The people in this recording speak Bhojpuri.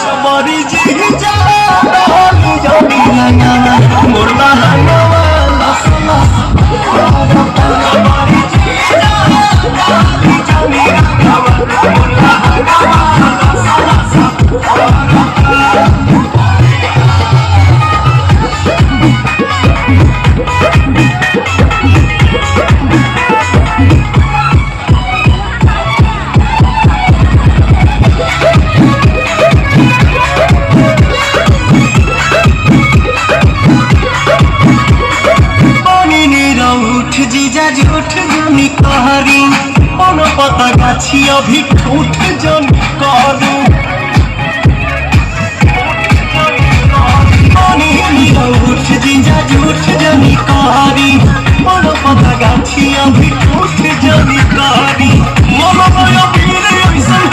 जबरी जी जा रहली जनी रंगावा मोरला हंगावा लसला जबरी जी जा रहली जनी रंगावा मोरला हंगावा जीजा झूठ जनी कहरी मन पता गाछी अभी ठूठ जनी कहरी उठ जीजा झूठ जनी कहरी मन पता गाछी अभी ठूठ जनी कहरी मन भय पीर ऐसन